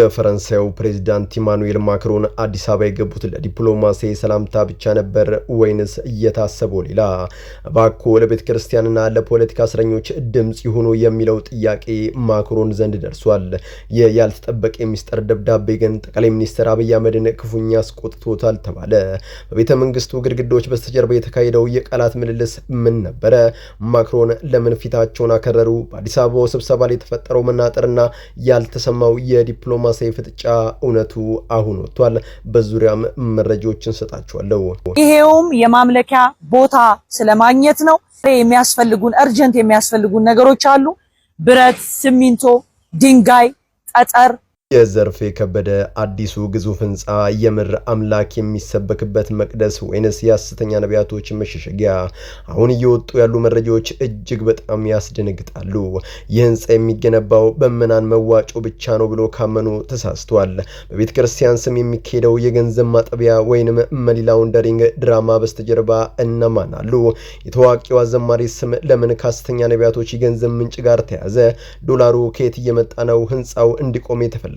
የፈረንሳዩ ፕሬዝዳንት ኢማኑኤል ማክሮን አዲስ አበባ የገቡት ለዲፕሎማሲ ሰላምታ ብቻ ነበር ወይንስ እየታሰበው ሌላ? ባኮ ለቤተ ክርስቲያንና ለፖለቲካ እስረኞች ድምጽ ይሁኑ የሚለው ጥያቄ ማክሮን ዘንድ ደርሷል። ያልተጠበቀ ሚስጥር ደብዳቤ ግን ጠቅላይ ሚኒስትር አብይ አህመድን ክፉኛ አስቆጥቶታል ተባለ። በቤተ መንግስቱ ግድግዳዎች በስተጀርባ የተካሄደው የቃላት ምልልስ ምን ነበረ? ማክሮን ለምን ፊታቸውን አከረሩ? በአዲስ አበባው ስብሰባ ላይ የተፈጠረው መናጠርና ያልተሰማው የዲፕሎማሲ ፍጥጫ እውነቱ አሁን ወጥቷል። በዙሪያም መረጃዎችን ሰጣችኋለሁ። ይሄውም የማምለኪያ ቦታ ስለማግኘት ነው። የሚያስፈልጉን እርጀንት የሚያስፈልጉን ነገሮች አሉ። ብረት፣ ሲሚንቶ፣ ድንጋይ፣ ጠጠር። የዘርፌ ከበደ አዲሱ ግዙፍ ህንፃ የምር አምላክ የሚሰበክበት መቅደስ ወይንስ የሐሰተኛ ነቢያቶች መሸሸጊያ? አሁን እየወጡ ያሉ መረጃዎች እጅግ በጣም ያስደነግጣሉ። ይህ ህንፃ የሚገነባው በምናን መዋጮ ብቻ ነው ብሎ ካመኑ ተሳስተዋል። በቤተ ክርስቲያን ስም የሚካሄደው የገንዘብ ማጠቢያ ወይንም መኒ ላውንደሪንግ ድራማ በስተጀርባ እነማን አሉ? የታዋቂው አዘማሪ ስም ለምን ከሐሰተኛ ነቢያቶች የገንዘብ ምንጭ ጋር ተያዘ? ዶላሩ ከየት እየመጣ ነው? ህንፃው እንዲቆም የተፈለገው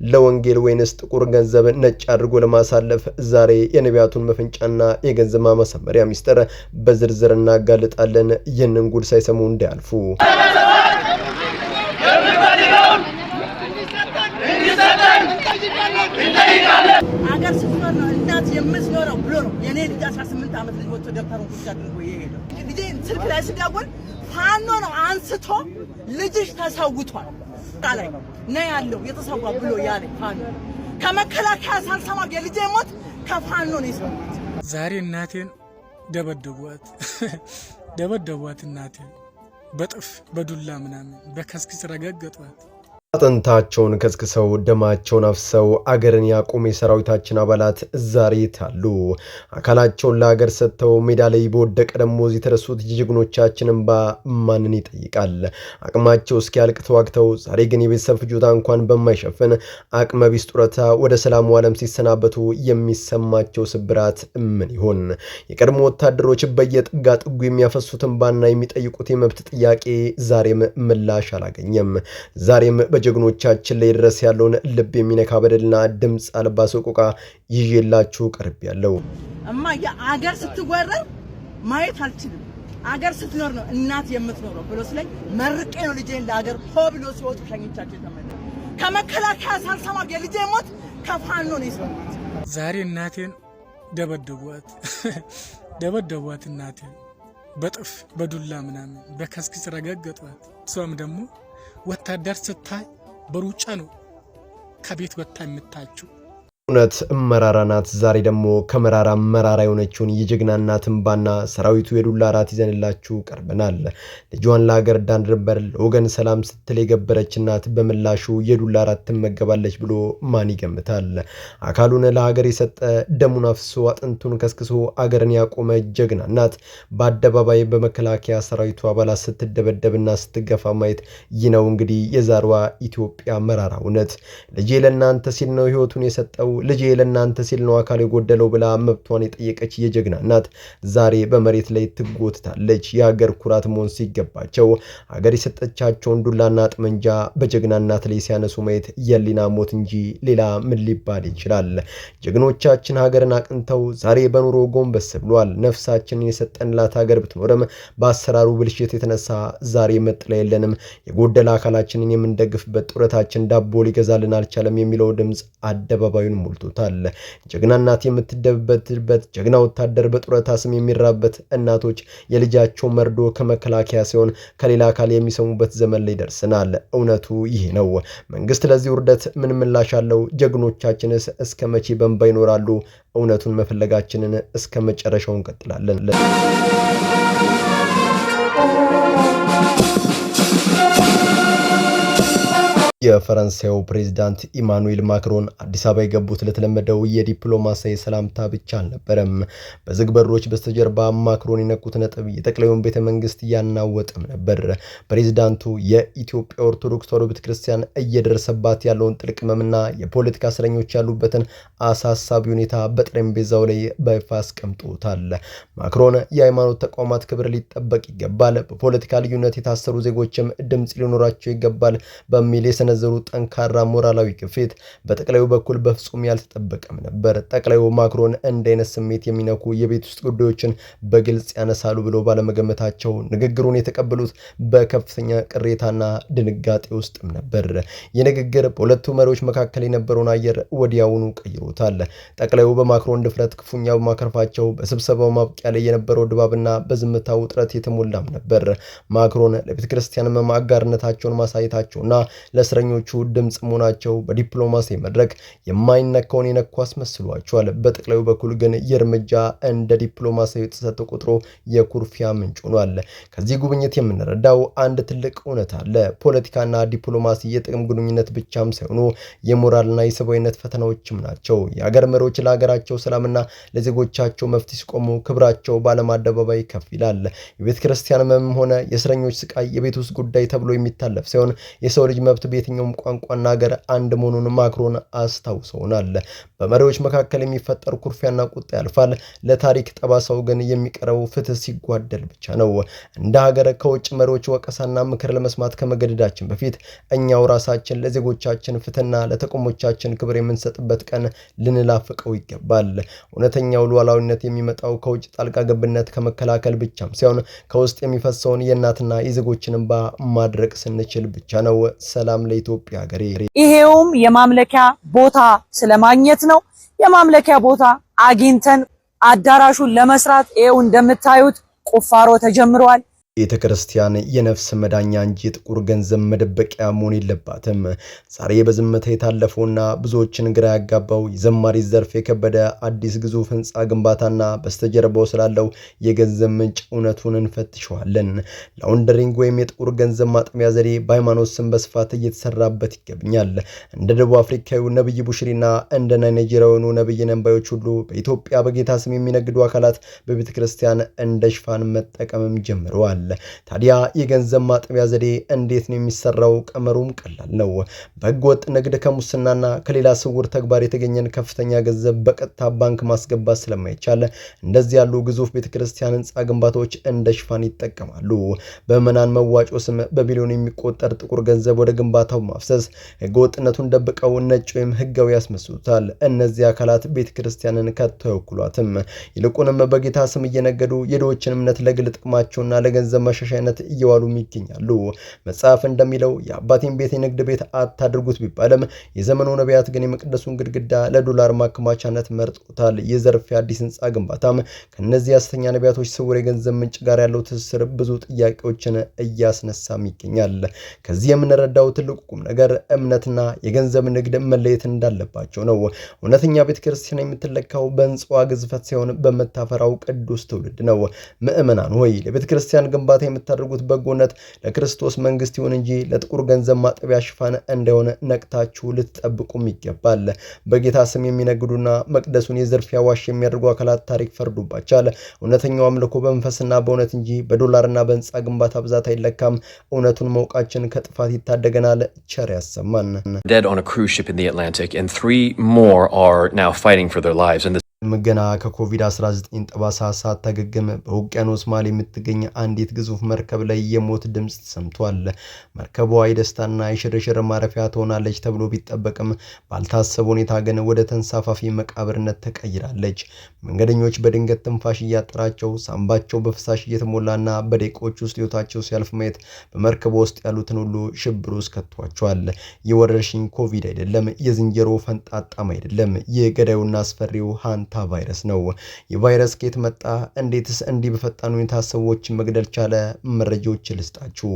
ለወንጌል ወይንስ ጥቁር ገንዘብ ነጭ አድርጎ ለማሳለፍ? ዛሬ የነቢያቱን መፈንጫና የገንዘብ ማመሰመሪያ ሚስጥር በዝርዝር እናጋልጣለን። ይህንን ጉድ ሳይሰሙ እንዳያልፉ። አገር ስትኖር ነው እናት የምትኖረው ብሎ ነው የኔ ልጅ 18 ዓመት ልጅ ወጥቶ ደብተሩን ቁጭ አድርጎ ይሄዳል። ልጄ ስልክ ላይ ስደውል ፋኖ ነው አንስቶ ልጅሽ ተሰውቷል ላይ ነው ያለው የተሰዋ ብሎ ያለ ፋኖ ከመከላከያ ሳልሰማ የልጄ ሞት ከፋኖ ነው የሰማሁት። ዛሬ እናቴን ደበደቧት እናቴን በጥፍ በዱላ ምናምን በከስክስ ረገገጧት። አጥንታቸውን ከስክሰው ደማቸውን አፍሰው አገርን ያቆሙ የሰራዊታችን አባላት ዛሬ ታሉ። አካላቸውን ለሀገር ሰጥተው ሜዳ ላይ በወደቀ ደሞዝ የተረሱት የጀግኖቻችን እንባ ማንን ይጠይቃል? አቅማቸው እስኪያልቅ ተዋግተው ዛሬ ግን የቤተሰብ ፍጆታ እንኳን በማይሸፍን አቅመ ቢስ ጡረታ ወደ ሰላሙ ዓለም ሲሰናበቱ የሚሰማቸው ስብራት ምን ይሆን? የቀድሞ ወታደሮች በየጥጋ ጥጉ የሚያፈሱት እንባና የሚጠይቁት የመብት ጥያቄ ዛሬም ምላሽ አላገኘም። ዛሬም ጀግኖቻችን ላይ ድረስ ያለውን ልብ የሚነካ በደልና ድምጽ አልባ ሰቆቃ ይዤላችሁ ቀርቤያለሁ። እማ የአገር ስትወረር ማየት አልችልም። አገር ስትኖር ነው እናት የምትኖረው ብሎ ስለኝ መርቄ ነው ልጄን ለአገር ሆ ብሎ ሲወጡ ሸኝቻቸው የተመለሰ። ከመከላከያ ሳልሰማ የልጄ ሞት ከፋኖ ነው የሰማሁት። ዛሬ እናቴን ደበደቧት እናቴን በጥፍ በዱላ ምናምን በከስክስ ረገገጧት። እሷም ደግሞ ወታደር ስታይ በሩጫ ነው ከቤት ወጣ የምታችሁ። እውነት መራራ ናት። ዛሬ ደግሞ ከመራራ መራራ የሆነችውን የጀግና እናት እንባና ሰራዊቱ የዱላ አራት ይዘንላችሁ ቀርበናል። ልጇን ለሀገር ዳር ድንበር ለወገን ሰላም ስትል የገበረች እናት በምላሹ የዱላ አራት ትመገባለች ብሎ ማን ይገምታል? አካሉን ለሀገር የሰጠ ደሙን አፍሶ አጥንቱን ከስክሶ አገርን ያቆመ ጀግና እናት በአደባባይ በመከላከያ ሰራዊቱ አባላት ስትደበደብና ስትገፋ ማየት ይህ ነው እንግዲህ የዛሬዋ ኢትዮጵያ መራራ እውነት። ልጄ ለእናንተ ሲል ነው ህይወቱን የሰጠው፣ ልጄ ለእናንተ ሲል ነው አካል የጎደለው ብላ መብቷን የጠየቀች የጀግና እናት ዛሬ በመሬት ላይ ትጎትታለች። የሀገር ኩራት መሆን ሲገባቸው ሀገር የሰጠቻቸውን ዱላና ጠመንጃ በጀግና እናት ላይ ሲያነሱ ማየት የሊና ሞት እንጂ ሌላ ምን ሊባል ይችላል? ጀግኖቻችን ሀገርን አቅንተው ዛሬ በኑሮ ጎንበስ ብሏል። ነፍሳችንን የሰጠንላት ሀገር ብትኖርም በአሰራሩ ብልሽት የተነሳ ዛሬ መጥለያ የለንም። የጎደለ አካላችንን የምንደግፍበት ጡረታችን ዳቦ ሊገዛልን አልቻለም የሚለው ድምጽ አደባባዩን ሞልቶታል። ጀግና እናት የምትደበበት ጀግና ወታደር በጡረታ ስም የሚራበት እናቶች የልጃቸው መርዶ ከመከላከያ ሲሆን ከሌላ አካል የሚሰሙበት ዘመን ላይ ደርሰናል። እውነቱ ይሄ ነው። መንግስት ለዚህ ውርደት ምን ምላሽ አለው? ጀግኖቻችንስ እስከ መቼ በእንባ ይኖራሉ? እውነቱን መፈለጋችንን እስከ መጨረሻው እንቀጥላለን። የፈረንሳዩ ፕሬዝዳንት ኢማኑኤል ማክሮን አዲስ አበባ የገቡት ለተለመደው የዲፕሎማሲያዊ ሰላምታ ብቻ አልነበረም። በዝግ በሮች በስተጀርባ ማክሮን የነቁት ነጥብ የጠቅላዩን ቤተ መንግስት ያናወጠም ነበር። ፕሬዝዳንቱ የኢትዮጵያ ኦርቶዶክስ ተዋሕዶ ቤተክርስቲያን እየደረሰባት ያለውን ጥልቅ ሕመምና የፖለቲካ እስረኞች ያሉበትን አሳሳቢ ሁኔታ በጠረጴዛው ላይ በይፋ አስቀምጦታል። ማክሮን የሃይማኖት ተቋማት ክብር ሊጠበቅ ይገባል፣ በፖለቲካ ልዩነት የታሰሩ ዜጎችም ድምጽ ሊኖራቸው ይገባል በሚል የሰነዘሩ ጠንካራ ሞራላዊ ግፊት በጠቅላዩ በኩል በፍጹም ያልተጠበቀም ነበር። ጠቅላዩ ማክሮን እንደ አይነት ስሜት የሚነኩ የቤት ውስጥ ጉዳዮችን በግልጽ ያነሳሉ ብሎ ባለመገመታቸው ንግግሩን የተቀበሉት በከፍተኛ ቅሬታና ድንጋጤ ውስጥም ነበር። የንግግር በሁለቱ መሪዎች መካከል የነበረውን አየር ወዲያውኑ ቀይሮታል። ጠቅላዩ በማክሮን ድፍረት ክፉኛ በማከርፋቸው በስብሰባው ማብቂያ ላይ የነበረው ድባብና በዝምታ ውጥረት የተሞላም ነበር። ማክሮን ለቤተ ክርስቲያን አጋርነታቸውን ማሳየታቸውና ለእስረኞቹ ድምጽ መሆናቸው በዲፕሎማሲ መድረክ የማይነካውን የነኩ አስመስሏቸዋል። በጠቅላዩ በኩል ግን የእርምጃ እንደ ዲፕሎማሲያዊ ጥሰት ተቆጥሮ የኩርፊያ ምንጭ ሆኗል። ከዚህ ጉብኝት የምንረዳው አንድ ትልቅ እውነት አለ። ፖለቲካና ዲፕሎማሲ የጥቅም ግንኙነት ብቻም ሳይሆኑ የሞራልና የሰብአዊነት ፈተናዎችም ናቸው። የሀገር መሪዎች ለሀገራቸው ሰላምና ለዜጎቻቸው መፍትሄ ሲቆሙ ክብራቸው በዓለም አደባባይ ከፍ ይላል። የቤተ ክርስቲያን መም ሆነ የእስረኞች ስቃይ የቤት ውስጥ ጉዳይ ተብሎ የሚታለፍ ሲሆን የሰው ልጅ መብት በየትኛውም ቋንቋና ሀገር አንድ መሆኑን ማክሮን አስታውሰውናል። በመሪዎች መካከል የሚፈጠር ኩርፊያና ቁጣ ያልፋል። ለታሪክ ጠባሳው ግን የሚቀረበው ፍትህ ሲጓደል ብቻ ነው። እንደ ሀገር ከውጭ መሪዎች ወቀሳና ምክር ለመስማት ከመገደዳችን በፊት እኛው ራሳችን ለዜጎቻችን ፍትህና ለተቋሞቻችን ክብር የምንሰጥበት ቀን ልንላፍቀው ይገባል። እውነተኛው ሉዓላዊነት የሚመጣው ከውጭ ጣልቃ ገብነት ከመከላከል ብቻም ሳይሆን ከውስጥ የሚፈሰውን የእናትና የዜጎችን እንባ ማድረቅ ስንችል ብቻ ነው። ሰላም ለኢትዮጵያ ሀገሬ። ይሄውም የማምለኪያ ቦታ ስለማግኘት ነው። የማምለኪያ ቦታ አግኝተን አዳራሹን ለመስራት ይሄው እንደምታዩት ቁፋሮ ተጀምሯል። ቤተ ክርስቲያን የነፍስ መዳኛ እንጂ ጥቁር ገንዘብ መደበቂያ መሆን የለባትም። ዛሬ በዝምታ የታለፈውና ብዙዎችን ግራ ያጋባው የዘማሪ ዘርፍ የከበደ አዲስ ግዙፍ ህንፃ ግንባታና በስተጀርባው ስላለው የገንዘብ ምንጭ እውነቱን እንፈትሸዋለን። ላውንደሪንግ ወይም የጥቁር ገንዘብ ማጥሚያ ዘዴ በሃይማኖት ስም በስፋት እየተሰራበት ይገኛል። እንደ ደቡብ አፍሪካዊ ነብይ ቡሽሪና እንደ ናይጄሪያውያኑ ነብይ ነንባዮች ሁሉ በኢትዮጵያ በጌታ ስም የሚነግዱ አካላት በቤተ ክርስቲያን እንደ ሽፋን መጠቀምም ጀምረዋል። ታዲያ የገንዘብ ማጥቢያ ዘዴ እንዴት ነው የሚሰራው? ቀመሩም ቀላል ነው። በህገወጥ ንግድ ከሙስናና ከሌላ ስውር ተግባር የተገኘን ከፍተኛ ገንዘብ በቀጥታ ባንክ ማስገባት ስለማይቻል እንደዚህ ያሉ ግዙፍ ቤተክርስቲያን ህንፃ ግንባታዎች እንደ ሽፋን ይጠቀማሉ። በመናን መዋጮ ስም በቢሊዮን የሚቆጠር ጥቁር ገንዘብ ወደ ግንባታው ማፍሰስ ህገወጥነቱን ደብቀው ነጭ ወይም ህጋዊ ያስመስሉታል። እነዚህ አካላት ቤተክርስቲያንን ከቶ አይወክሏትም። ይልቁንም በጌታ ስም እየነገዱ የድሆችን እምነት ለግል ጥቅማቸውና ለገንዘብ መሻሻያነት እየዋሉ ይገኛሉ። መጽሐፍ እንደሚለው የአባቴን ቤት የንግድ ቤት አታድርጉት ቢባልም የዘመኑ ነቢያት ግን የመቅደሱን ግድግዳ ለዶላር ማከማቻነት መርጦታል። የዘርፍ የአዲስ ህንፃ ግንባታም ከነዚህ ሐሰተኛ ነቢያቶች ስውር የገንዘብ ምንጭ ጋር ያለው ትስስር ብዙ ጥያቄዎችን እያስነሳም ይገኛል። ከዚህ የምንረዳው ትልቁ ቁም ነገር እምነትና የገንዘብ ንግድ መለየት እንዳለባቸው ነው። እውነተኛ ቤተክርስቲያን የምትለካው በህንፃዋ ግዝፈት ሳይሆን በምታፈራው ቅዱስ ትውልድ ነው። ምእመናን ሆይ ለቤተክርስቲያን ግንባታ የምታደርጉት በጎነት ለክርስቶስ መንግስት ይሁን እንጂ ለጥቁር ገንዘብ ማጠቢያ ሽፋን እንዳይሆን ነቅታችሁ ልትጠብቁም ይገባል። በጌታ ስም የሚነግዱና መቅደሱን የዝርፊያ ዋሽ የሚያደርጉ አካላት ታሪክ ፈርዶባቸዋል። እውነተኛው አምልኮ በመንፈስና በእውነት እንጂ በዶላርና በህንፃ ግንባታ ብዛት አይለካም። እውነቱን መውቃችን ከጥፋት ይታደገናል። ቸር ያሰማን። Dead on a cruise ship in the Atlantic and 3 more are now fighting for their lives. And ገና ከኮቪድ-19 ጠባሳ ሳታገግም በውቅያኖስ መሃል የምትገኝ አንዲት ግዙፍ መርከብ ላይ የሞት ድምጽ ተሰምቷል። መርከቧ የደስታና የሽርሽር ማረፊያ ትሆናለች ተብሎ ቢጠበቅም ባልታሰበ ሁኔታ ግን ወደ ተንሳፋፊ መቃብርነት ተቀይራለች። መንገደኞች በድንገት ትንፋሽ እያጠራቸው ሳምባቸው በፍሳሽ እየተሞላና በደቂቃዎች ውስጥ ህይወታቸው ሲያልፍ ማየት በመርከቧ ውስጥ ያሉትን ሁሉ ሽብር ውስጥ ከቷቸዋል። የወረርሽኝ ኮቪድ አይደለም፣ የዝንጀሮ ፈንጣጣም አይደለም። የገዳዩና አስፈሪው ሃንታ ቫይረስ ነው። የቫይረስ ከየት መጣ? እንዴትስ እንዲህ በፈጣን ሁኔታ ሰዎችን መግደል ቻለ? መረጃዎች ልስጣችሁ።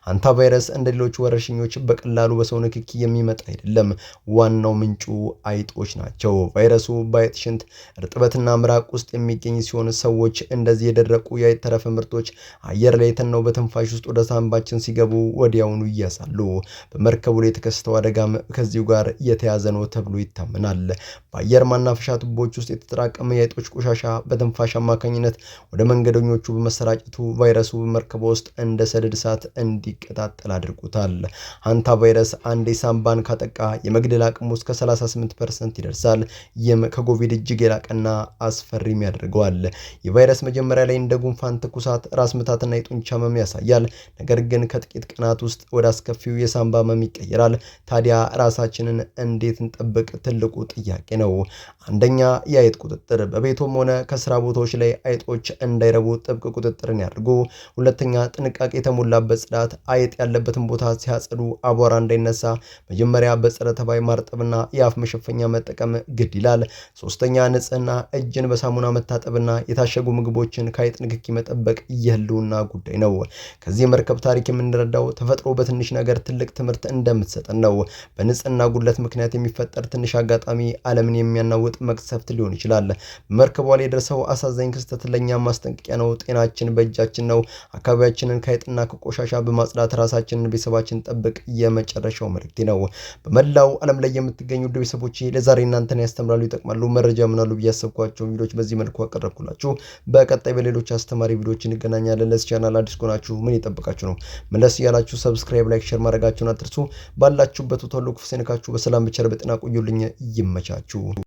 ሃንታ ቫይረስ እንደሌሎች ወረርሽኞች በቀላሉ በሰው ንክኪ የሚመጣ አይደለም። ዋናው ምንጩ አይጦች ናቸው። ቫይረሱ በአይጥ ሽንት፣ እርጥበትና ምራቅ ውስጥ የሚገኝ ሲሆን ሰዎች እንደዚህ የደረቁ የአይጥ ተረፈ ምርቶች አየር ላይ ተነው በትንፋሽ ውስጥ ወደ ሳንባችን ሲገቡ ወዲያውኑ ይያዛሉ። በመርከቡ ላይ የተከሰተው አደጋም ከዚሁ ጋር የተያዘ ነው ተብሎ ይታመናል። በአየር ማናፈሻ ቱቦዎች ውስጥ የተጠራቀመ የአይጦች ቆሻሻ በትንፋሽ አማካኝነት ወደ መንገደኞቹ በመሰራጨቱ ቫይረሱ በመርከቧ ውስጥ እንደ ሰደድ እሳት እንዲቀጣጠል አድርጎታል። ሃንታ ቫይረስ አንዴ ሳምባን ካጠቃ የመግደል አቅሙ እስከ 38% ይደርሳል። ይህም ከኮቪድ እጅግ የላቀና አስፈሪም ያደርገዋል። የቫይረስ መጀመሪያ ላይ እንደ ጉንፋን፣ ትኩሳት፣ ራስ ምታትና የጡንቻ ህመም ያሳያል። ነገር ግን ከጥቂት ቀናት ውስጥ ወደ አስከፊው የሳምባ ህመም ይቀየራል። ታዲያ ራሳችንን እንዴት እንጠብቅ? ትልቁ ጥያቄ ነው። አንደኛ፣ የአይጥ ቁጥጥር። በቤቶም ሆነ ከስራ ቦታዎች ላይ አይጦች እንዳይረቡ ጥብቅ ቁጥጥርን ያድርጉ። ሁለተኛ፣ ጥንቃቄ የተሞላበት ጽዳት። አይጥ ያለበትን ቦታ ሲያጸዱ አቧራ እንዳይነሳ መጀመሪያ በጸረ ተባይ ማርጠብና የአፍ መሸፈኛ መጠቀም ግድ ይላል። ሶስተኛ፣ ንጽህና። እጅን በሳሙና መታጠብና የታሸጉ ምግቦችን ከአይጥ ንክኪ መጠበቅ የህልውና ጉዳይ ነው። ከዚህ መርከብ ታሪክ የምንረዳው ተፈጥሮ በትንሽ ነገር ትልቅ ትምህርት እንደምትሰጠን ነው። በንጽህና ጉድለት ምክንያት የሚፈጠር ትንሽ አጋጣሚ ዓለምን የሚያናውጥ መቅሰፍት ሊሆን ይችላል። በመርከቧ ላይ የደረሰው አሳዛኝ ክስተት ለኛ ማስጠንቀቂያ ነው። ጤናችን በእጃችን ነው። አካባቢያችንን ከአይጥና ከቆሻሻ በማጽዳት ራሳችንን፣ ቤተሰባችንን ጠብቅ የመጨረሻው መልእክቴ ነው። በመላው ዓለም ላይ የምትገኙ ውድ ቤተሰቦቼ ለዛሬ እናንተን ያስተምራሉ፣ ይጠቅማሉ፣ መረጃ ምናሉ ብዬ ያሰብኳቸው ቪዲዮዎች በዚህ መልኩ አቀረብኩላችሁ። በቀጣይ በሌሎች አስተማሪ ቪዲዮዎች እንገናኛለን። ለዚህ ቻናል አዲስ ከሆናችሁ ምን ይጠብቃችሁ ነው? መለስ ያላችሁ ሰብስክራይብ፣ ላይክ፣ ሼር ማድረጋችሁን አትርሱ። ባላችሁበት ሁሉ ክፉ ሳይነካችሁ በሰላም ብቻ በጤና ቆዩልኝ። ይመቻችሁ።